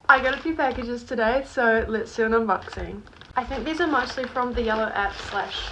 I got a few packages today, so let's do an unboxing. I think these are mostly from the Yellow app slash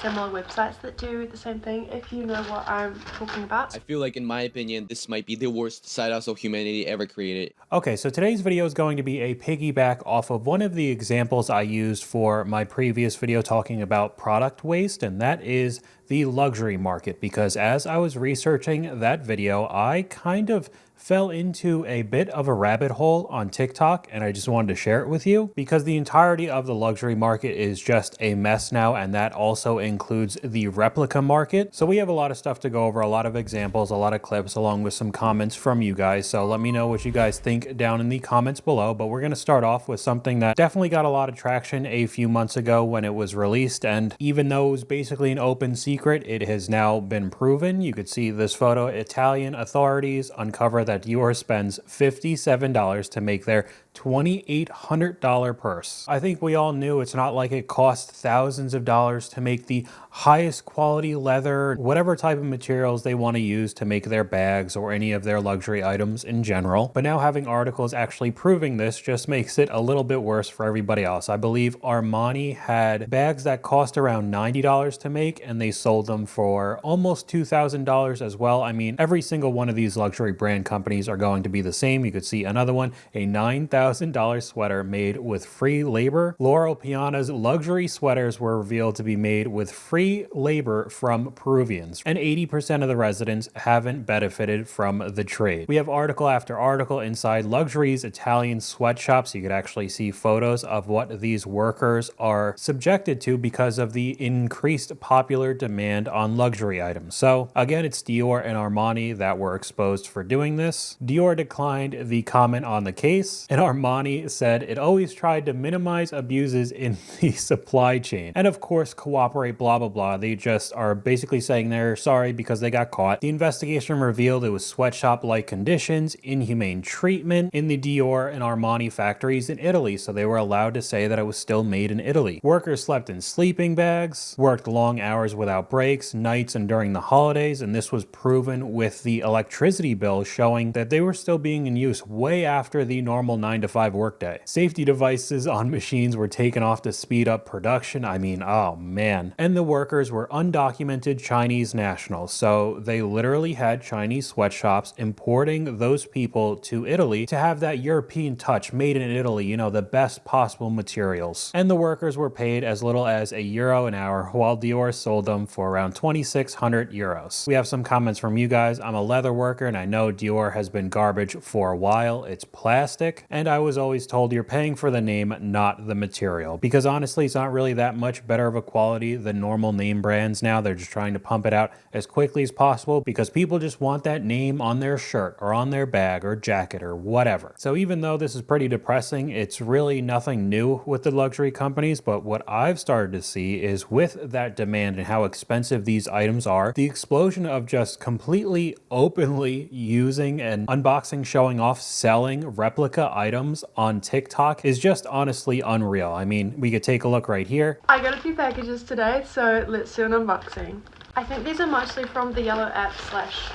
similar websites that do the same thing, if you know what I'm talking about. I feel like, in my opinion, this might be the worst side hustle humanity ever created. Okay, so today's video is going to be a piggyback off of one of the examples I used for my previous video talking about product waste, and that is the luxury market, because as I was researching that video, I kind of fell into a bit of a rabbit hole on TikTok, and I just wanted to share it with you because the entirety of the luxury market is just a mess now, and that also includes the replica market. So we have a lot of stuff to go over, a lot of examples, a lot of clips, along with some comments from you guys. So let me know what you guys think down in the comments below. But we're going to start off with something that definitely got a lot of traction a few months ago when it was released, and even though it was basically an open secret, it has now been proven. You could see this photo. Italian authorities uncover that Dior spends $57 to make their $2,800 purse. I think we all knew it's not like it cost thousands of dollars to make the highest quality leather, whatever type of materials they want to use to make their bags or any of their luxury items in general. But now having articles actually proving this just makes it a little bit worse for everybody else. I believe Armani had bags that cost around $90 to make, and they sold them for almost $2,000 as well. I mean, every single one of these luxury brand companies are going to be the same. You could see another one, a $9,000 sweater made with free labor. Loro Piana's luxury sweaters were revealed to be made with free labor from Peruvians, and 80% of the residents haven't benefited from the trade. We have article after article inside luxury's Italian sweatshops. You could actually see photos of what these workers are subjected to because of the increased popular demand on luxury items. So again, it's Dior and Armani that were exposed for doing this. Dior declined the comment on the case, and Armani said it always tried to minimize abuses in the supply chain and of course cooperate, blah blah blah. They just are basically saying they're sorry because they got caught. The investigation revealed it was sweatshop-like conditions, inhumane treatment in the Dior and Armani factories in Italy, so they were allowed to say that it was still made in Italy. Workers slept in sleeping bags, worked long hours without breaks, nights and during the holidays, and this was proven with the electricity bill showing that they were still being in use way after the normal 9-to-5 workday. Safety devices on machines were taken off to speed up production. I mean, oh man. And the workers were undocumented Chinese nationals, so they literally had Chinese sweatshops importing those people to Italy to have that European touch, made in Italy, you know, the best possible materials. And the workers were paid as little as €1 an hour, while Dior sold them for around 2,600 euros. We have some comments from you guys. I'm a leather worker and I know Dior has been garbage for a while. It's plastic, and I was always told you're paying for the name, not the material, because honestly it's not really that much better of a quality than normal name brands now. They're just trying to pump it out as quickly as possible because people just want that name on their shirt or on their bag or jacket or whatever. So even though this is pretty depressing, it's really nothing new with the luxury companies. But what I've started to see is with that demand and how expensive these items are, the explosion of just completely openly using and unboxing, showing off, selling replica items on TikTok is just honestly unreal. I mean, we could take a look right here. I got a few packages today, so let's do an unboxing. I think these are mostly from the Yellow app slash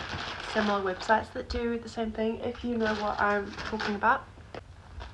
similar websites that do the same thing, if you know what I'm talking about.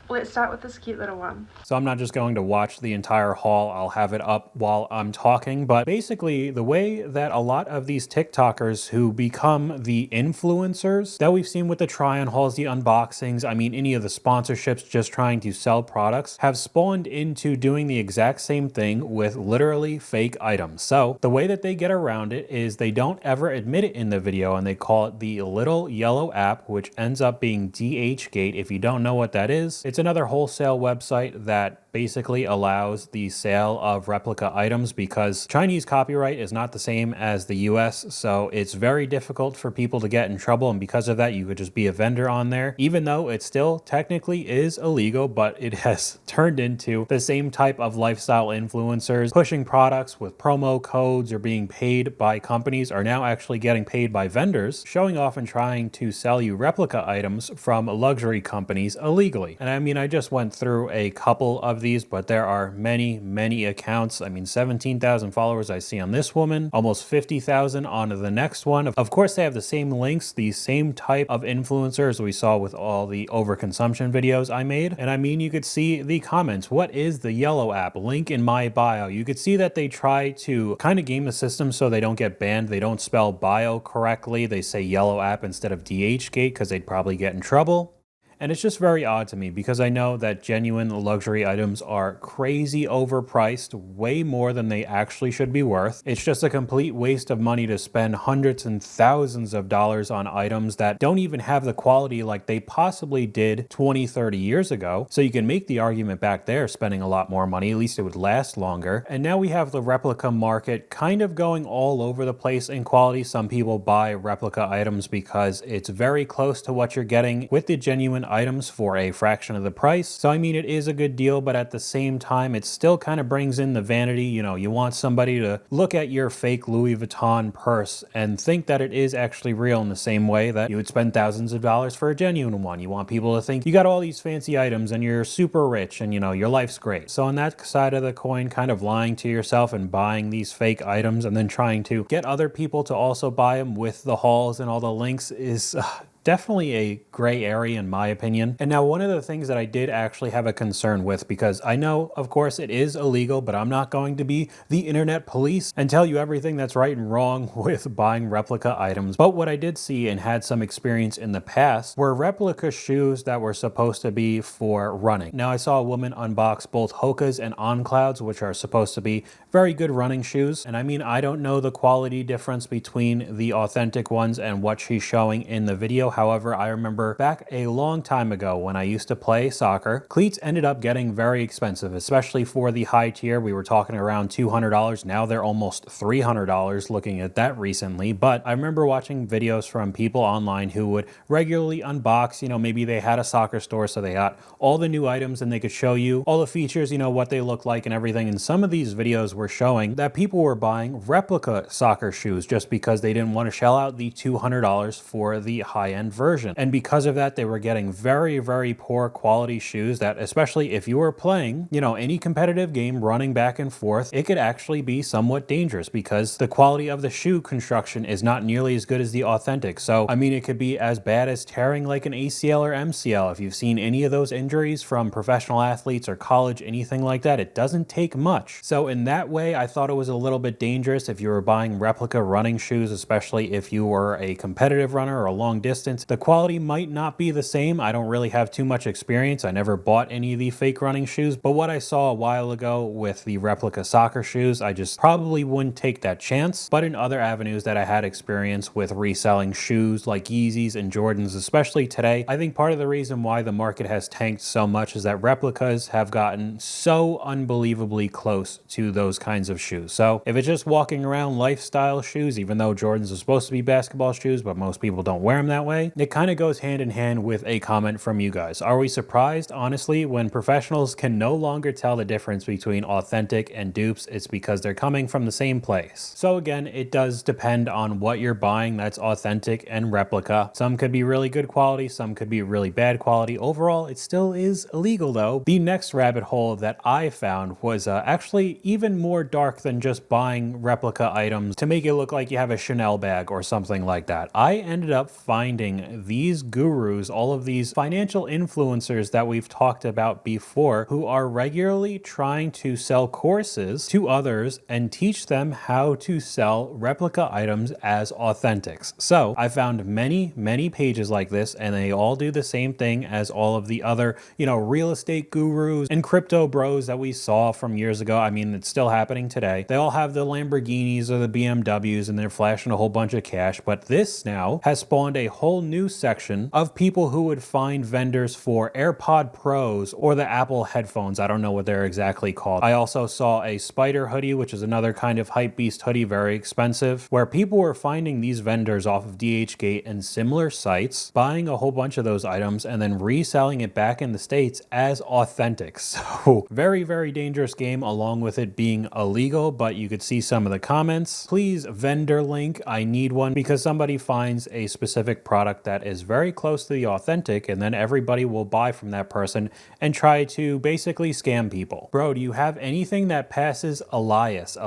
Let's start with this cute little one. So I'm not just going to watch the entire haul, I'll have it up while I'm talking. But basically, the way that a lot of these TikTokers who become the influencers that we've seen with the try-on hauls, the unboxings, I mean, any of the sponsorships just trying to sell products, have spawned into doing the exact same thing with literally fake items. So the way that they get around it is they don't ever admit it in the video, and they call it the Little Yellow app, which ends up being DHgate. If you don't know what that is, it's another wholesale website that basically allows the sale of replica items because Chinese copyright is not the same as the US, so it's very difficult for people to get in trouble, and because of that you could just be a vendor on there, even though it still technically is illegal. But it has turned into the same type of lifestyle influencers pushing products with promo codes or being paid by companies are now actually getting paid by vendors, showing off and trying to sell you replica items from luxury companies illegally. And I mean, I just went through a couple of these, but there are many accounts. I mean, 17,000 followers I see on this woman, almost 50,000 on the next one. Of course, they have the same links, the same type of influencers we saw with all the overconsumption videos I made. And I mean, you could see the comments. What is the Yellow app? Link in my bio. You could see that they try to kind of game the system so they don't get banned. They don't spell bio correctly. They say Yellow app instead of DHgate because they'd probably get in trouble. And it's just very odd to me because I know that genuine luxury items are crazy overpriced, way more than they actually should be worth. It's just a complete waste of money to spend hundreds and thousands of dollars on items that don't even have the quality like they possibly did 20, 30 years ago. So you can make the argument back there spending a lot more money, at least it would last longer. And now we have the replica market kind of going all over the place in quality. Some people buy replica items because it's very close to what you're getting with the genuine items for a fraction of the price. So I mean, it is a good deal, but at the same time, it still kind of brings in the vanity. You know, you want somebody to look at your fake Louis Vuitton purse and think that it is actually real in the same way that you would spend thousands of dollars for a genuine one. You want people to think you got all these fancy items and you're super rich and, you know, your life's great. So on that side of the coin, kind of lying to yourself and buying these fake items and then trying to get other people to also buy them with the hauls and all the links is definitely a gray area in my opinion. And now one of the things that I did actually have a concern with, because I know of course it is illegal, but I'm not going to be the internet police and tell you everything that's right and wrong with buying replica items. But what I did see and had some experience in the past were replica shoes that were supposed to be for running. Now I saw a woman unbox both Hoka's and On Clouds, which are supposed to be very good running shoes. And I mean, I don't know the quality difference between the authentic ones and what she's showing in the video. However, I remember back a long time ago when I used to play soccer, cleats ended up getting very expensive, especially for the high tier. We were talking around $200. Now they're almost $300 looking at that recently. But I remember watching videos from people online who would regularly unbox, you know, maybe they had a soccer store, so they got all the new items and they could show you all the features, you know, what they look like and everything. And some of these videos were showing that people were buying replica soccer shoes just because they didn't want to shell out the $200 for the high-end version. And because of that, they were getting very poor quality shoes that, especially if you were playing, you know, any competitive game running back and forth, it could actually be somewhat dangerous because the quality of the shoe construction is not nearly as good as the authentic. So, I mean, it could be as bad as tearing like an ACL or MCL. If you've seen any of those injuries from professional athletes or college, anything like that, it doesn't take much. So in that way, I thought it was a little bit dangerous if you were buying replica running shoes, especially if you were a competitive runner or a long distance. The quality might not be the same. I don't really have too much experience. I never bought any of the fake running shoes, but what I saw a while ago with the replica soccer shoes, I just probably wouldn't take that chance. But in other avenues that I had experience with reselling shoes like Yeezys and Jordans, especially today, I think part of the reason why the market has tanked so much is that replicas have gotten so unbelievably close to those kinds of shoes. So if it's just walking around lifestyle shoes, even though Jordans are supposed to be basketball shoes, but most people don't wear them that way, it kind of goes hand in hand with a comment from you guys. Are we surprised, honestly, when professionals can no longer tell the difference between authentic and dupes? It's because they're coming from the same place. So again, it does depend on what you're buying that's authentic and replica. Some could be really good quality, some could be really bad quality. Overall, it still is illegal though. The next rabbit hole that I found was actually even more dark than just buying replica items to make it look like you have a Chanel bag or something like that. I ended up finding these gurus, all of these financial influencers that we've talked about before, who are regularly trying to sell courses to others and teach them how to sell replica items as authentics. So I found many pages like this, and they all do the same thing as all of the other, you know, real estate gurus and crypto bros that we saw from years ago. I mean, it's still happening today. They all have the Lamborghinis or the BMWs and they're flashing a whole bunch of cash, but this now has spawned a whole new section of people who would find vendors for AirPod Pros or the Apple headphones. I don't know what they're exactly called. I also saw a Spider hoodie, which is another kind of hypebeast hoodie, very expensive, where people were finding these vendors off of DHgate and similar sites, buying a whole bunch of those items and then reselling it back in the States as authentic. So very dangerous game, along with it being illegal. But you could see some of the comments. Please vendor link, I need one, because somebody finds a specific product product that is very close to the authentic, and then everybody will buy from that person and try to basically scam people. Bro, do you have anything that passes Elias?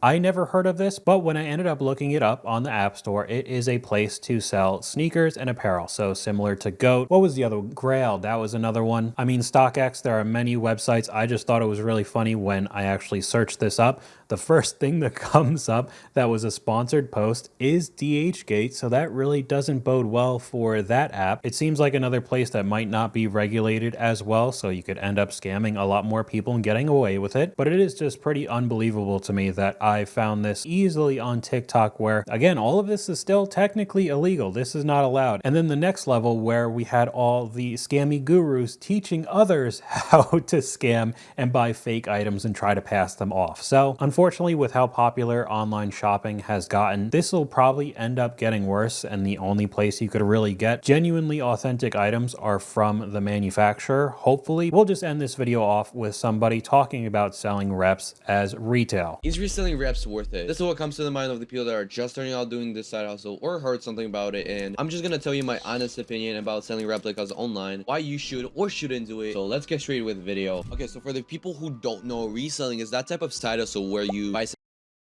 I never heard of this, but when I ended up looking it up on the App Store, it is a place to sell sneakers and apparel. So similar to GOAT. What was the other? Grail, that was another one. I mean, StockX, there are many websites. I just thought it was really funny when I actually searched this up. The first thing that comes up that was a sponsored post is DHgate, so that really doesn't bode well for that app. It seems like another place that might not be regulated as well, so you could end up scamming a lot more people and getting away with it. But it is just pretty unbelievable to me that I found this easily on TikTok, where again, all of this is still technically illegal. This is not allowed. And then the next level, where we had all the scammy gurus teaching others how to scam and buy fake items and try to pass them off. So unfortunately, with how popular online shopping has gotten, this will probably end up getting worse, and the only place you could really get genuinely authentic items are from the manufacturer. Hopefully, we'll just end this video off with somebody talking about selling reps as retail. Is reselling reps worth it? This is what comes to the mind of the people that are just starting out doing this side hustle or heard something about it, and I'm just gonna tell you my honest opinion about selling replicas online, why you should or shouldn't do it. So let's get straight with the video. Okay, so for the people who don't know, reselling is that type of side hustle where you buy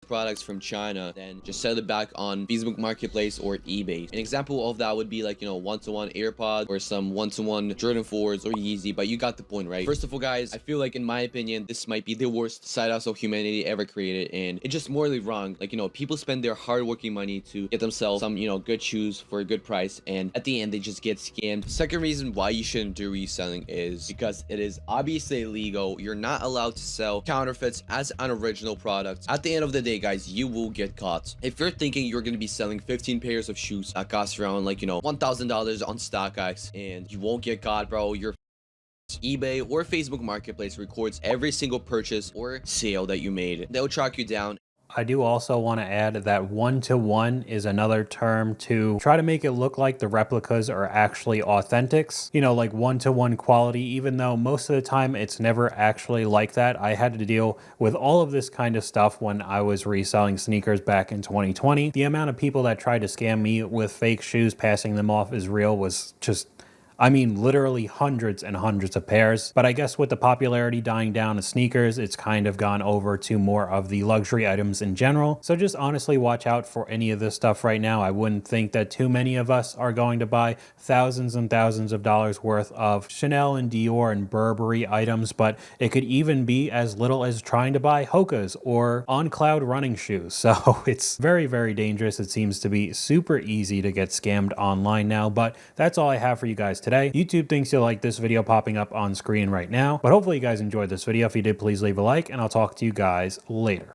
products from China, then just sell it back on Facebook Marketplace or eBay. An example of that would be like, you know, one-to-one AirPods or some one-to-one Jordan 4s or Yeezy, but you got the point, right? First of all, guys, I feel like, in my opinion, this might be the worst side hustle humanity ever created, and it's just morally wrong. Like, you know, people spend their hard-working money to get themselves some, you know, good shoes for a good price, and at the end, they just get scammed. Second reason why you shouldn't do reselling is because it is obviously illegal. You're not allowed to sell counterfeits as an original product. At the end of the day, guys, you will get caught. If you're thinking you're going to be selling 15 pairs of shoes that cost around, like, you know, $1,000 on StockX, and you won't get caught, bro, your eBay or Facebook Marketplace records every single purchase or sale that you made. They'll track you down. I do also want to add that one-to-one is another term to try to make it look like the replicas are actually authentics, you know, like one-to-one quality, even though most of the time it's never actually like that. I had to deal with all of this kind of stuff when I was reselling sneakers back in 2020. The amount of people that tried to scam me with fake shoes, passing them off as real, was just, I mean, literally hundreds and hundreds of pairs. But I guess with the popularity dying down of sneakers, it's kind of gone over to more of the luxury items in general. So just honestly watch out for any of this stuff right now. I wouldn't think that too many of us are going to buy thousands and thousands of dollars worth of Chanel and Dior and Burberry items, but it could even be as little as trying to buy Hoka's or On Cloud running shoes. So it's very, very dangerous. It seems to be super easy to get scammed online now, but that's all I have for you guys today. YouTube thinks you'll like this video popping up on screen right now, but hopefully you guys enjoyed this video. If you did, please leave a like, and I'll talk to you guys later.